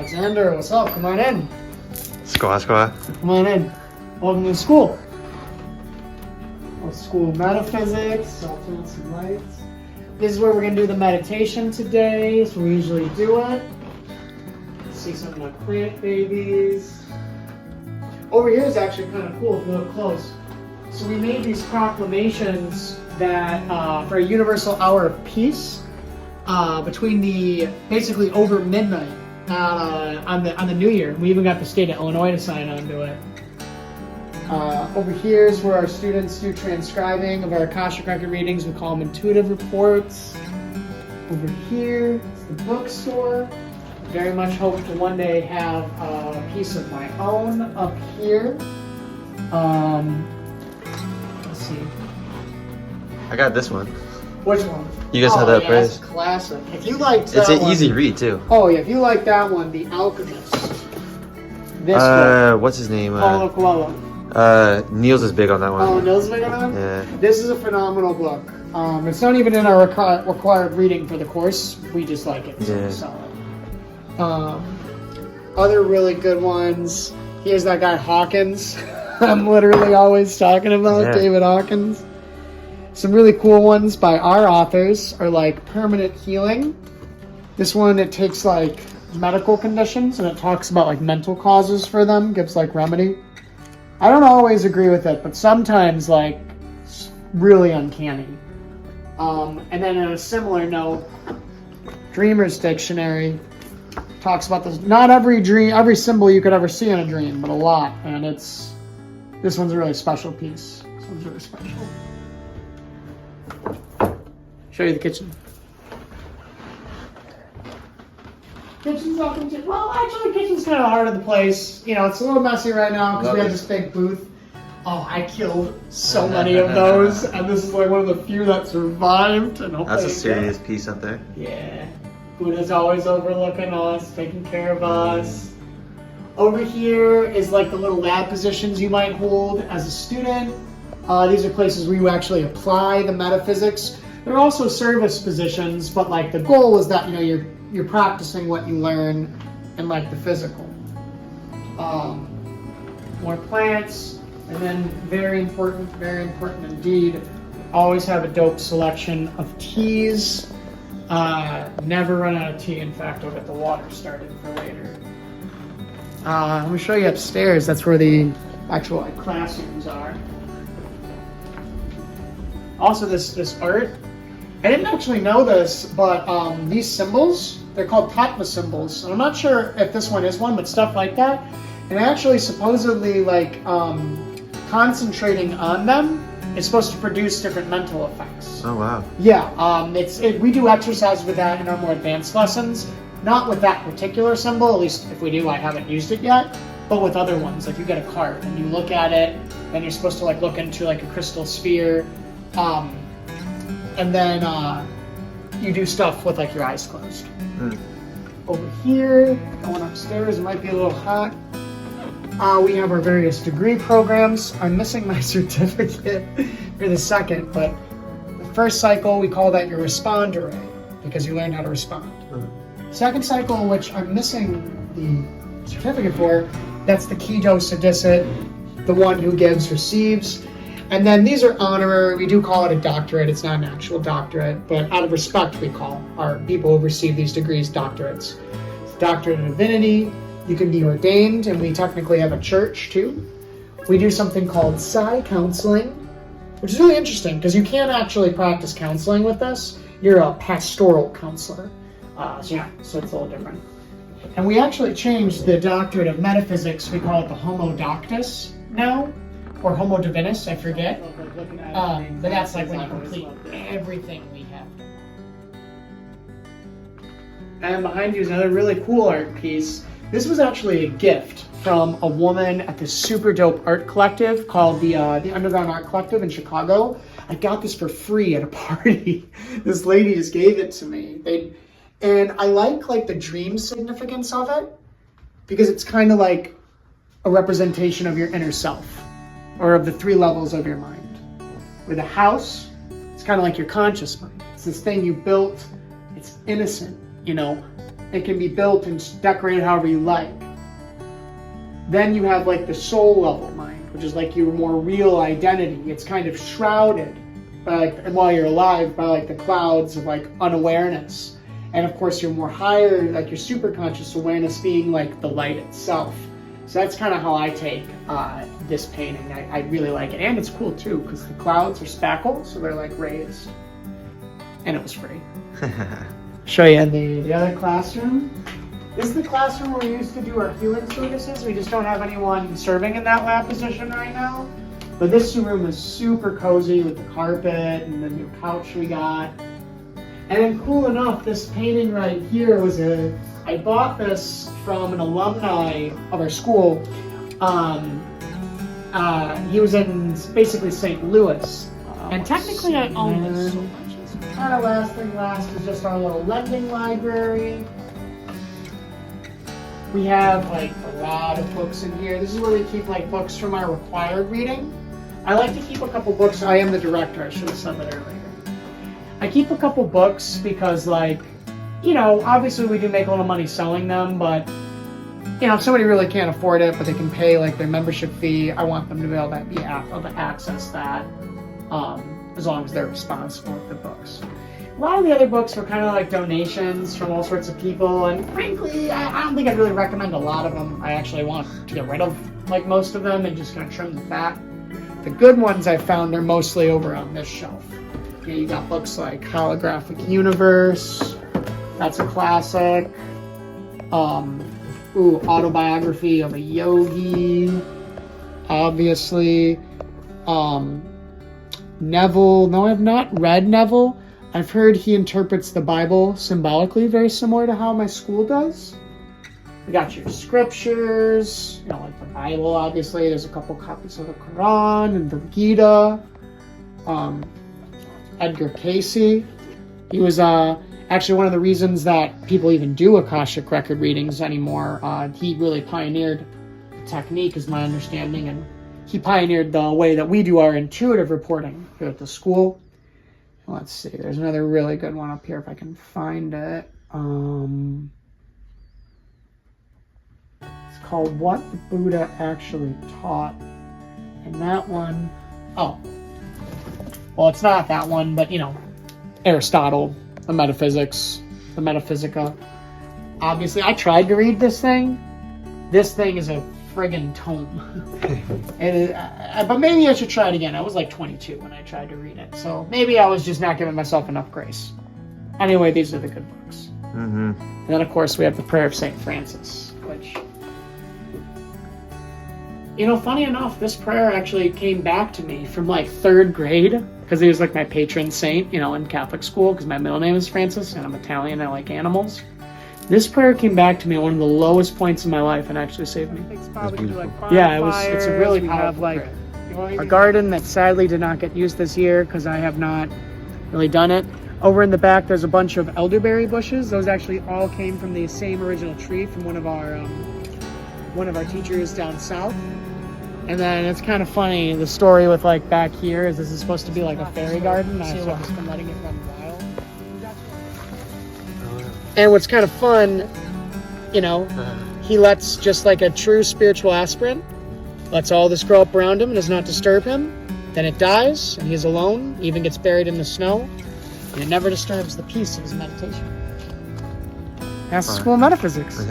Alexander, what's up? Come on in. Squaw. Come on in. Welcome to school. School of Metaphysics. I'll turn some lights. This is where we're going to do the meditation today. So we usually do it. See some of my plant babies. Over here is actually kind of cool if you look close. So we made these proclamations that for a universal hour of peace between basically over midnight on the New Year. We even got the state of Illinois to sign on to it. Over here is where our students do transcribing of our Akashic record readings. We call them intuitive reports. Over here is the bookstore. Very much hope to one day have a piece of my own up here. Let's see. I got this one. Which one? You guys have that praise? That's classic. If you liked that it's an one, easy read too. Oh yeah, if you like that one, The Alchemist. This one. What's his name? Paulo Coelho. Niels is big on that one. Oh, Niels is big on that? Yeah. This is a phenomenal book. It's not even in our required reading for the course. We just like it. So it's solid. Other really good ones. Here's that guy Hawkins. I'm literally always talking about David Hawkins. Some really cool ones by our authors are like Permanent Healing. This one, it takes like medical conditions and it talks about like mental causes for them, gives like remedy. I don't always agree with it, but sometimes like it's really uncanny. And then on a similar note, Dreamer's Dictionary talks about this. Not every symbol you could ever see in a dream, but a lot. And this one's a really special piece. This one's really special. Show you the kitchen. Kitchen's up into, well, actually, the kitchen's kind of the heart of the place. You know, it's a little messy right now because we have this big booth. Oh, I killed so many of those, and this is like one of the few that survived. And that's a serious piece up there. Yeah. Buddha's always overlooking us, taking care of us. Over here is like the little lab positions you might hold as a student. These are places where you actually apply the metaphysics. There are also service positions, but like the goal is that, you know, you're practicing what you learn in like the physical. More plants, and then very important indeed, always have a dope selection of teas. Never run out of tea. In fact, I'll get the water started for later. Let me show you upstairs. That's where the actual like classrooms are. Also, this art. I didn't actually know this, but these symbols, they're called tattva symbols. And I'm not sure if this one is one, but stuff like that. And actually, supposedly, like concentrating on them is supposed to produce different mental effects. Oh wow. Yeah, we do exercise with that in our more advanced lessons. Not with that particular symbol, at least if we do, I haven't used it yet. But with other ones, like you get a card and you look at it, and you're supposed to like look into like a crystal sphere. And then you do stuff with like your eyes closed. Over here, going upstairs, it might be a little hot. We have our various degree programs. I'm missing my certificate for the second, but the first cycle, we call that your respond array because you learn how to respond. Second cycle, which I'm missing the certificate for, that's the Kido Sadissit, the one who gives receives. And then these are honorary. We do call it a doctorate. It's not an actual doctorate, but out of respect, we call our people who receive these degrees doctorates. It's Doctorate of Divinity. You can be ordained, and we technically have a church too. We do something called Psi counseling, which is really interesting because you can't actually practice counseling with this. You're a pastoral counselor. So it's a little different. And we actually changed the Doctorate of Metaphysics. We call it the Homo Doctus now. Or Homo Divinus, I forget. But that's like when you complete everything we have. And behind you is another really cool art piece. This was actually a gift from a woman at this super dope art collective called the Underground Art Collective in Chicago. I got this for free at a party. This lady just gave it to me. And I like the dream significance of it because it's kind of like a representation of your inner self. Or of the three levels of your mind. With a house, it's kind of like your conscious mind. It's this thing you built, it's innocent, you know. It can be built and decorated however you like. Then you have like the soul level mind, which is like your more real identity. It's kind of shrouded by like, and while you're alive, by like the clouds of like unawareness. And of course, your more higher, like your super conscious awareness being like the light itself. So that's kind of how I take this painting. I really like it. And it's cool too, because the clouds are spackle, so they're like raised. And it was free. Show you in the other classroom. This is the classroom where we used to do our healing services. We just don't have anyone serving in that lab position right now. But this room is super cozy with the carpet and the new couch we got. And then cool enough, this painting right here was I bought this from an alumni of our school. He was in basically St. Louis. And technically I own this. So kind of last thing last is just our little lending library. We have like a lot of books in here. This is where we keep like books from our required reading. I like to keep a couple books. I am the director, I should have said that earlier. I keep a couple books because like, you know, obviously we do make a little money selling them, but you know, if somebody really can't afford it, but they can pay like their membership fee, I want them to be able to access that as long as they're responsible with the books. A lot of the other books were kind of like donations from all sorts of people, and frankly, I don't think I'd really recommend a lot of them. I actually want to get rid of like most of them and just kind of trim the fat. The good ones I found are mostly over on this shelf. Okay, you got books like Holographic Universe, that's a classic. Autobiography of a Yogi, obviously. Neville, no, I've not read Neville. I've heard he interprets the Bible symbolically, very similar to how my school does. We got your scriptures, you know, like the Bible, obviously. There's a couple copies of the Quran and the Gita. Edgar Cayce. He was actually one of the reasons that people even do Akashic record readings anymore. He really pioneered the technique, is my understanding, and he pioneered the way that we do our intuitive reporting here at the school. Let's see, there's another really good one up here if I can find it. It's called What the Buddha Actually Taught. And that one, well, it's not that one, but you know, Aristotle, the Metaphysics, the Metaphysica. Obviously, I tried to read this thing. This thing is a friggin' tome. But maybe I should try it again. I was like 22 when I tried to read it, so maybe I was just not giving myself enough grace. Anyway, these are the good books. Mm-hmm. And then, of course, we have the Prayer of St. Francis, which, you know, funny enough, this prayer actually came back to me from like 3rd grade, because he was like my patron saint, you know, in Catholic school, because my middle name is Francis, and I'm Italian, and I like animals. This prayer came back to me at one of the lowest points in my life and actually saved me. Yeah, it's a really powerful prayer. A garden that sadly did not get used this year because I have not really done it. Over in the back, there's a bunch of elderberry bushes. Those actually all came from the same original tree from one of our teachers down south. And then it's kind of funny, the story with like back here is this is supposed to be like a fairy garden. I've just been letting it run wild. And what's kind of fun, you know, he lets, just like a true spiritual aspirant, lets all this grow up around him and does not disturb him. Then it dies, and he's alone, even gets buried in the snow, and it never disturbs the peace of his meditation. That's School of Metaphysics.